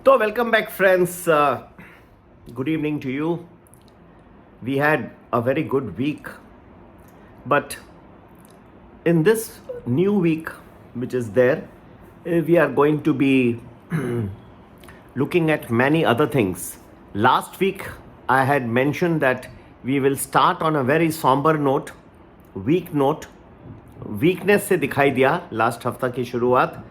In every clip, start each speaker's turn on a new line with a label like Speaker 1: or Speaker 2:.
Speaker 1: So, welcome back, friends. Good evening to you. We had a very good week, but in this new week, which is there, we are going to be looking at many other things. Last week, I had mentioned that we will start on a very somber note, weak note. Weakness से दिखाई दिया last हफ्ता की शुरुआत,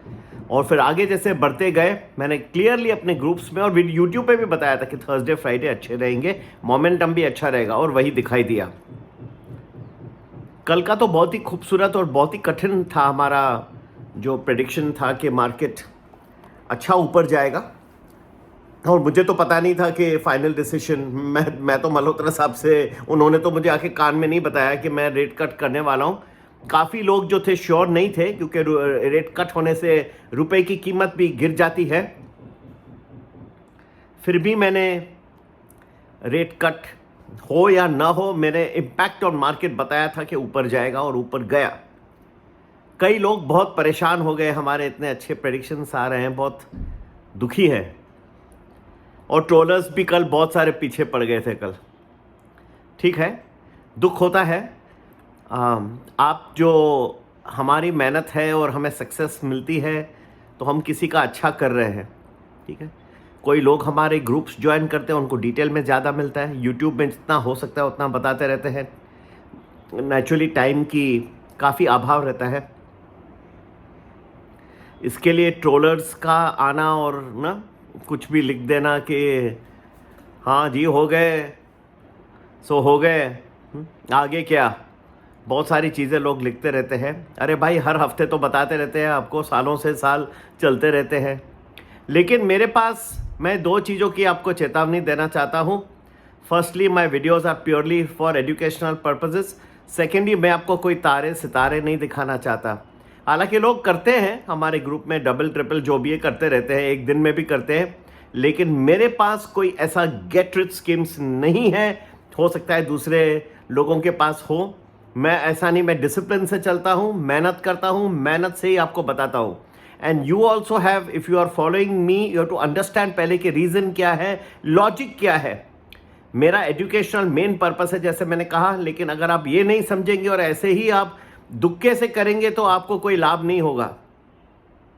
Speaker 1: और फिर आगे जैसे बढ़ते गए मैंने क्लियरली अपने ग्रुप्स में और यूट्यूब पे भी बताया था कि थर्सडे फ्राइडे अच्छे रहेंगे, मोमेंटम भी अच्छा रहेगा, और वही दिखाई दिया। कल का तो बहुत ही खूबसूरत और बहुत ही कठिन था हमारा जो प्रेडिक्शन था कि मार्केट अच्छा ऊपर जाएगा, और मुझे तो पता नहीं था कि फाइनल डिसीजन मैं तो मल्होत्रा साहब से, उन्होंने तो मुझे आके कान में नहीं बताया कि मैं रेट कट करने वाला हूँ। काफ़ी लोग जो थे श्योर नहीं थे, क्योंकि रेट कट होने से रुपए की कीमत भी गिर जाती है। फिर भी मैंने रेट कट हो या ना हो, मैंने इम्पैक्ट ऑन मार्केट बताया था कि ऊपर जाएगा, और ऊपर गया। कई लोग बहुत परेशान हो गए, हमारे इतने अच्छे प्रेडिक्शंस आ रहे हैं, बहुत दुखी हैं, और ट्रोलर्स भी कल बहुत सारे पीछे पड़ गए थे कल। ठीक है, दुख होता है। आप जो हमारी मेहनत है और हमें सक्सेस मिलती है तो हम किसी का अच्छा कर रहे हैं। ठीक है, कोई लोग हमारे ग्रुप्स ज्वाइन करते हैं, उनको डिटेल में ज़्यादा मिलता है। यूट्यूब में जितना हो सकता है उतना बताते रहते हैं। नेचुरली टाइम की काफ़ी अभाव रहता है, इसके लिए ट्रोलर्स का आना और ना कुछ भी लिख देना कि हाँ जी हो गए सो हो गए, आगे क्या, बहुत सारी चीज़ें लोग लिखते रहते हैं। अरे भाई, हर हफ्ते तो बताते रहते हैं आपको, सालों से साल चलते रहते हैं। लेकिन मेरे पास, मैं दो चीज़ों की आपको चेतावनी देना चाहता हूँ। Firstly, my videos are purely for educational purposes. Secondly, मैं आपको कोई तारे सितारे नहीं दिखाना चाहता। हालांकि लोग करते हैं हमारे ग्रुप में, डबल ट्रिपल जो भी ये करते रहते हैं, एक दिन में भी करते हैं, लेकिन मेरे पास कोई ऐसा गेट रिच स्कीम्स नहीं है। हो सकता है दूसरे लोगों के पास हो, मैं ऐसा नहीं। मैं डिसिप्लिन से चलता हूँ, मेहनत करता हूँ, मेहनत से ही आपको बताता हूँ। And you also have, if you are following me, you have to understand पहले कि रीज़न क्या है, लॉजिक क्या है। मेरा एजुकेशनल मेन पर्पस है, जैसे मैंने कहा, लेकिन अगर आप ये नहीं समझेंगे और ऐसे ही आप दुक्के से करेंगे तो आपको कोई लाभ नहीं होगा।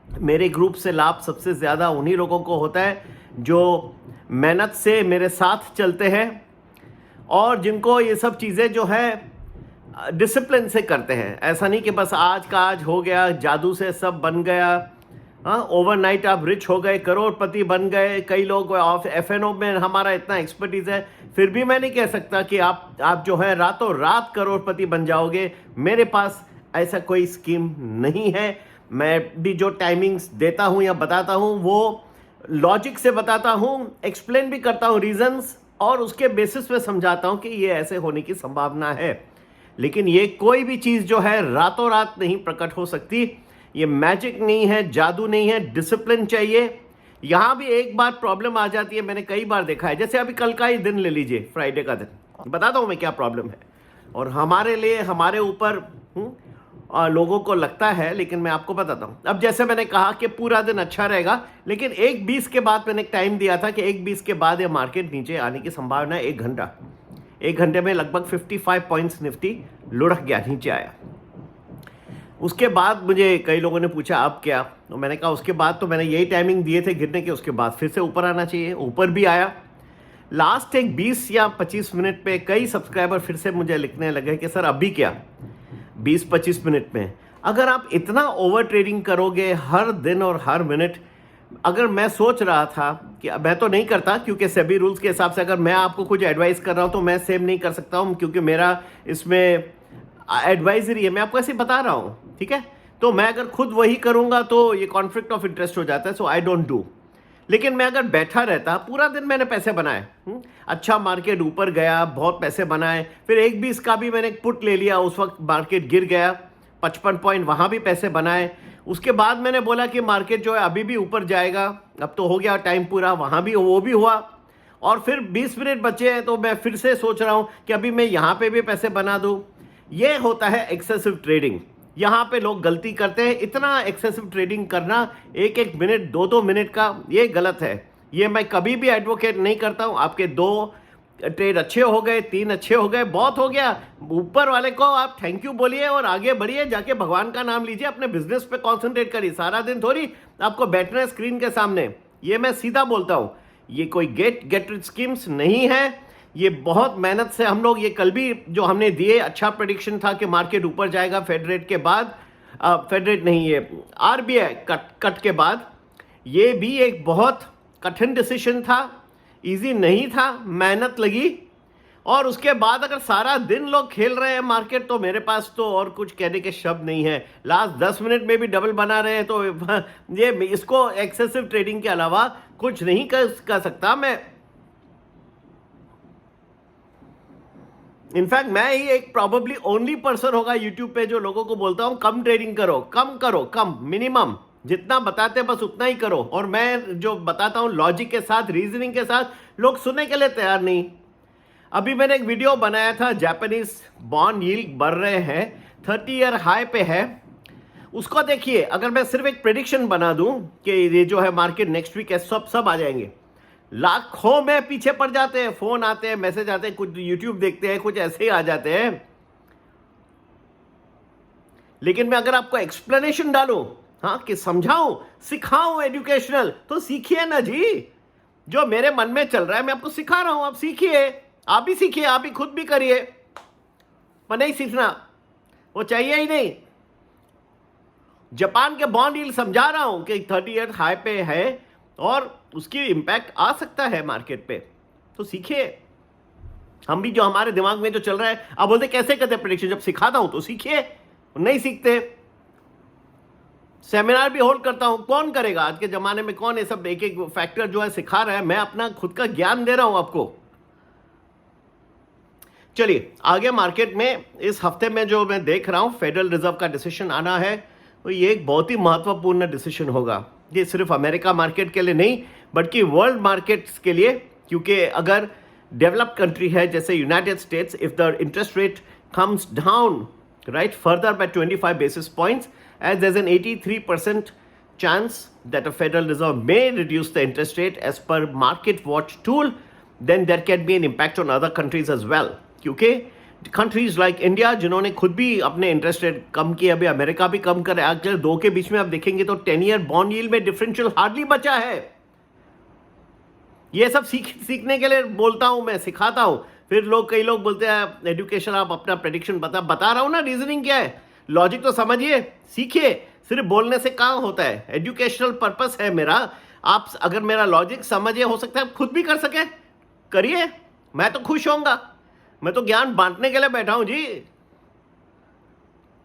Speaker 1: मेरे ग्रुप से लाभ सबसे ज़्यादा उन्हीं लोगों को होता है जो मेहनत से मेरे साथ चलते हैं, और जिनको ये सब चीज़ें जो है डिसिप्लिन से करते हैं। ऐसा नहीं कि बस आज का आज हो गया, जादू से सब बन गया, हाँ, ओवरनाइट आप रिच हो गए, करोड़पति बन गए। कई लोग एफएनओ में हमारा इतना एक्सपर्टीज़ है, फिर भी मैं नहीं कह सकता कि आप जो है रातों रात करोड़पति बन जाओगे। मेरे पास ऐसा कोई स्कीम नहीं है। मैं भी जो टाइमिंग्स देता हूँ या बताता हूँ वो लॉजिक से बताता हूँ, एक्सप्लेन भी करता हूँ रीजंस, और उसके बेसिस पे समझाता हूँ कि ये ऐसे होने की संभावना है। लेकिन ये कोई भी चीज़ जो है रातों रात नहीं प्रकट हो सकती। ये मैजिक नहीं है, जादू नहीं है, डिसिप्लिन चाहिए। यहाँ भी एक बार प्रॉब्लम आ जाती है, मैंने कई बार देखा है। जैसे अभी कल का ही दिन ले लीजिए, फ्राइडे का दिन, बताता हूँ मैं क्या प्रॉब्लम है। और हमारे लिए, हमारे ऊपर लोगों को लगता है, लेकिन मैं आपको बताता हूँ। अब जैसे मैंने कहा कि पूरा दिन अच्छा रहेगा, लेकिन 1:20 के बाद मैंने एक टाइम दिया था कि 1:20 के बाद ये मार्केट नीचे आने की संभावना है। 1 घंटे में लगभग 55 पॉइंट्स निफ्टी लुढ़क गया, नीचे आया। उसके बाद मुझे कई लोगों ने पूछा अब क्या, तो मैंने कहा उसके बाद तो मैंने यही टाइमिंग दिए थे गिरने के, उसके बाद फिर से ऊपर आना चाहिए। ऊपर भी आया। लास्ट एक 20 या 25 मिनट पे कई सब्सक्राइबर फिर से मुझे लिखने लगे कि सर अभी क्या, 20-25 मिनट में। अगर आप इतना ओवर ट्रेडिंग करोगे हर दिन और हर मिनट, अगर मैं सोच रहा था कि मैं तो नहीं करता, क्योंकि सेबी रूल्स के हिसाब से अगर मैं आपको कुछ एडवाइस कर रहा हूं तो मैं सेम नहीं कर सकता हूं, क्योंकि मेरा इसमें एडवाइजरी है, मैं आपको ऐसे बता रहा हूं। ठीक है, तो मैं अगर खुद वही करूंगा तो ये कॉन्फ्लिक्ट ऑफ इंटरेस्ट हो जाता है, सो आई डोंट डू। लेकिन मैं अगर बैठा रहता, पूरा दिन मैंने पैसे बनाए, अच्छा मार्केट ऊपर गया, बहुत पैसे बनाए, फिर 1:20 का भी मैंने पुट ले लिया, उस वक्त मार्केट गिर गया 55 पॉइंट, वहाँ भी पैसे बनाए। उसके बाद मैंने बोला कि मार्केट जो है अभी भी ऊपर जाएगा, अब तो हो गया टाइम पूरा, वहाँ भी वो भी हुआ, और फिर 20 मिनट बचे हैं तो मैं फिर से सोच रहा हूँ कि अभी मैं यहाँ पे भी पैसे बना दूँ। ये होता है एक्सेसिव ट्रेडिंग। यहाँ पे लोग गलती करते हैं, इतना एक्सेसिव ट्रेडिंग करना, 1-1 मिनट 2-2 मिनट का, ये गलत है। ये मैं कभी भी एडवोकेट नहीं करता हूँ। आपके 2 ट्रेड अच्छे हो गए, 3 अच्छे हो गए, बहुत हो गया। ऊपर वाले को आप थैंक यू बोलिए और आगे बढ़िए, जाके भगवान का नाम लीजिए, अपने बिजनेस पे कॉन्सेंट्रेट करिए। सारा दिन थोड़ी आपको बैठना है स्क्रीन के सामने। ये मैं सीधा बोलता हूँ, ये कोई गेट रिच स्कीम्स नहीं है। ये बहुत मेहनत से हम लोग, ये कल भी जो हमने दिए, अच्छा प्रेडिक्शन था कि मार्केट ऊपर जाएगा फेड रेट के बाद, फेड रेट नहीं, ये आरबीआई कट के बाद। ये भी एक बहुत कठिन डिसीजन था, इजी नहीं था, मेहनत लगी। और उसके बाद अगर सारा दिन लोग खेल रहे हैं मार्केट, तो मेरे पास तो और कुछ कहने के शब्द नहीं है। लास्ट 10 मिनट में भी डबल बना रहे हैं, तो ये इसको एक्सेसिव ट्रेडिंग के अलावा कुछ नहीं कर सकता मैं। इनफैक्ट मैं ही एक प्रॉबेबली ओनली पर्सन होगा यूट्यूब पे जो लोगों को बोलता हूं कम ट्रेडिंग करो, कम मिनिमम जितना बताते हैं बस उतना ही करो। और मैं जो बताता हूं लॉजिक के साथ, रीजनिंग के साथ, लोग सुनने के लिए तैयार नहीं। अभी मैंने एक वीडियो बनाया था, जापानीज बॉन्ड यील्ड बढ़ रहे हैं, 30 ईयर हाई पे है, उसको देखिए। अगर मैं सिर्फ एक प्रेडिक्शन बना दूं कि ये जो है मार्केट नेक्स्ट वीक है, सब आ जाएंगे, लाखों में पीछे पड़ जाते हैं, फोन आते हैं, मैसेज आते हैं, कुछ यूट्यूब देखते हैं, कुछ ऐसे ही आ जाते हैं। लेकिन मैं अगर आपको एक्सप्लेनेशन डालूं, हाँ, कि समझाऊं, सिखाऊं एजुकेशनल, तो सीखिए ना जी। जो मेरे मन में चल रहा है मैं आपको सिखा रहा हूं, आप सीखिए, आप भी सीखिए, आप भी खुद भी करिए। पर नहीं सीखना, वो चाहिए ही नहीं। जापान के बॉन्ड यील्ड समझा रहा हूं कि 30 ईयर हाई पे है और उसकी इंपैक्ट आ सकता है मार्केट पे, तो सीखिए। हम भी जो हमारे दिमाग में जो चल रहा है, आप बोलते कैसे करते हैं प्रेडिक्शन, जब सिखाता हूं तो सीखिए, नहीं सीखते। सेमिनार भी होल्ड करता हूं, कौन करेगा आज के जमाने में, कौन ये सब एक एक फैक्टर जो है सिखा रहा है, मैं अपना खुद का ज्ञान दे रहा हूं आपको। चलिए आगे मार्केट में इस हफ्ते में जो मैं देख रहा हूं, फेडरल रिजर्व का डिसीजन आना है, तो ये एक बहुत ही महत्वपूर्ण डिसीजन होगा। ये सिर्फ अमेरिका मार्केट के लिए नहीं बल्कि वर्ल्ड मार्केट्स के लिए, क्योंकि अगर डेवलप्ड कंट्री है जैसे United states, if the interest rate comes down right further bye 25 basis points, as there's an 83% chance that a Federal Reserve may reduce the interest rate as per Market Watch tool, then there can be an impact on other countries as well. क्योंकि countries like India जिन्होंने खुद भी अपने interest rate कम किए, अभी America भी कम करे, अगर 2 के बीच में आप देखेंगे तो 10 ईयर बॉन्ड यील्ड में डिफरेंशियल हार्डली बचा है। ये सब सीखने के लिए बोलता हूं मैं, सिखाता हूं। फिर कई लोग बोलते हैं एजुकेशन, आप अपना प्रेडिक्शन बता रहा हूं ना, रीजनिंग क्या है, लॉजिक तो समझिए, सीखिए। सिर्फ बोलने से कहाँ होता है, एजुकेशनल पर्पस है मेरा। आप अगर मेरा लॉजिक समझिए, हो सकता है आप खुद भी कर सके, करिए, मैं तो खुश होऊंगा। मैं तो ज्ञान बांटने के लिए बैठा हूं जी।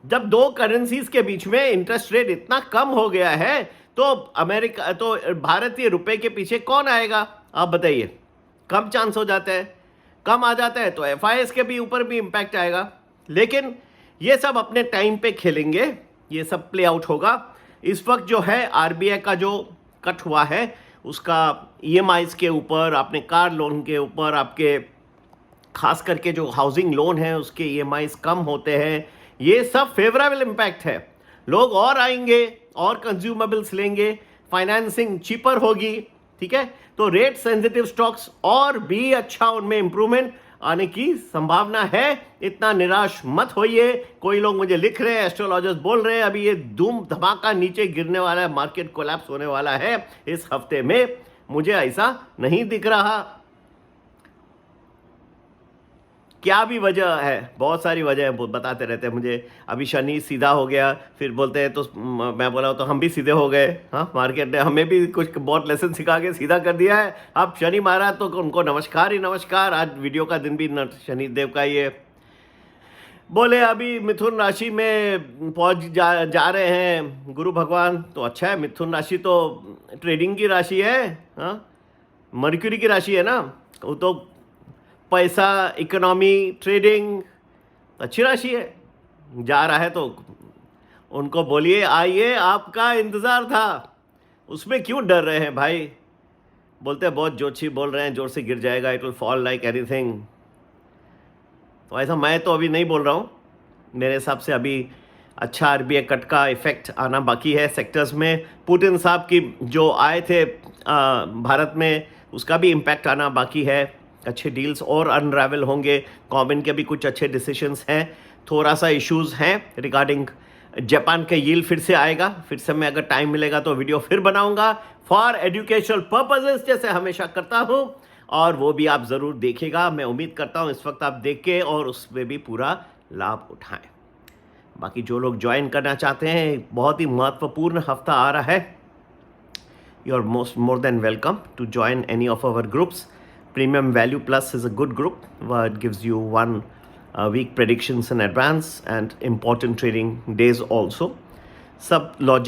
Speaker 1: जब 2 करेंसीज के बीच में इंटरेस्ट रेट इतना कम हो गया है, तो अमेरिका, तो भारतीय रुपए के पीछे कौन आएगा, आप बताइए। कम चांस हो जाता है, कम आ जाता है तो एफआईएस के भी ऊपर भी इंपैक्ट आएगा। लेकिन ये सब अपने टाइम पे खेलेंगे, ये सब प्ले आउट होगा। इस वक्त जो है आरबीआई का जो कट हुआ है, उसका ईएमआईज के ऊपर, अपने कार लोन के ऊपर, आपके खास करके जो हाउसिंग लोन है उसके ईएमआईज कम होते हैं, ये सब फेवरेबल इम्पैक्ट है। लोग और आएंगे और कंज्यूमेबल्स लेंगे, फाइनेंसिंग चीपर होगी, ठीक है, तो रेट सेंसिटिव स्टॉक्स और भी अच्छा उनमें इंप्रूवमेंट आने की संभावना है। इतना निराश मत होइए। कोई लोग मुझे लिख रहे हैं, एस्ट्रोलॉजर्स बोल रहे हैं अभी ये धूम धमाका नीचे गिरने वाला है, मार्केट कोलैप्स होने वाला है इस हफ्ते में। मुझे ऐसा नहीं दिख रहा। क्या भी वजह है, बहुत सारी वजह है, बताते रहते हैं मुझे। अभी शनि सीधा हो गया, फिर बोलते हैं, तो मैं बोला तो हम भी सीधे हो गए। हाँ, मार्केट ने हमें भी कुछ बहुत लेसन सिखा के सीधा कर दिया है। अब शनि महाराज तो उनको नमस्कार ही नमस्कार। आज वीडियो का दिन भी शनि देव का ही है। बोले अभी मिथुन राशि में पहुंच जा रहे हैं गुरु भगवान, तो अच्छा है। मिथुन राशि तो ट्रेडिंग की राशि है, हाँ, मर्क्यूरी की राशि है ना, वो तो पैसा, इकोनॉमी, ट्रेडिंग, अच्छी राशि है। जा रहा है तो उनको बोलिए आइए, आपका इंतज़ार था। उसमें क्यों डर रहे हैं भाई। बोलते हैं बहुत ज्योतिषी बोल रहे हैं जोर से गिर जाएगा, it will fall like anything. तो ऐसा मैं तो अभी नहीं बोल रहा हूँ। मेरे हिसाब से अभी अच्छा आरबीआई कट का इफेक्ट आना बाकी है सेक्टर्स में। पुतिन साहब की जो आए थे भारत में उसका भी इम्पैक्ट आना बाकी है, अच्छे डील्स और अनरावल होंगे, कॉमिन के भी कुछ अच्छे डिसीजंस हैं, थोड़ा सा इश्यूज हैं रिगार्डिंग जापान का यील्ड फिर से आएगा, फिर से मैं अगर टाइम मिलेगा तो वीडियो फिर बनाऊंगा फॉर एजुकेशनल पर्पजेस जैसे हमेशा करता हूं, और वो भी आप ज़रूर देखिएगा। मैं उम्मीद करता हूं इस वक्त आप देख के और उसमें भी पूरा लाभ उठाएं। बाकी जो लोग ज्वाइन करना चाहते हैं, बहुत ही महत्वपूर्ण हफ्ता आ रहा है, you are more than welcome to join any of our groups. Premium Value Plus is a good group where it gives you 1 week predictions in advance and important trading days also. सब logic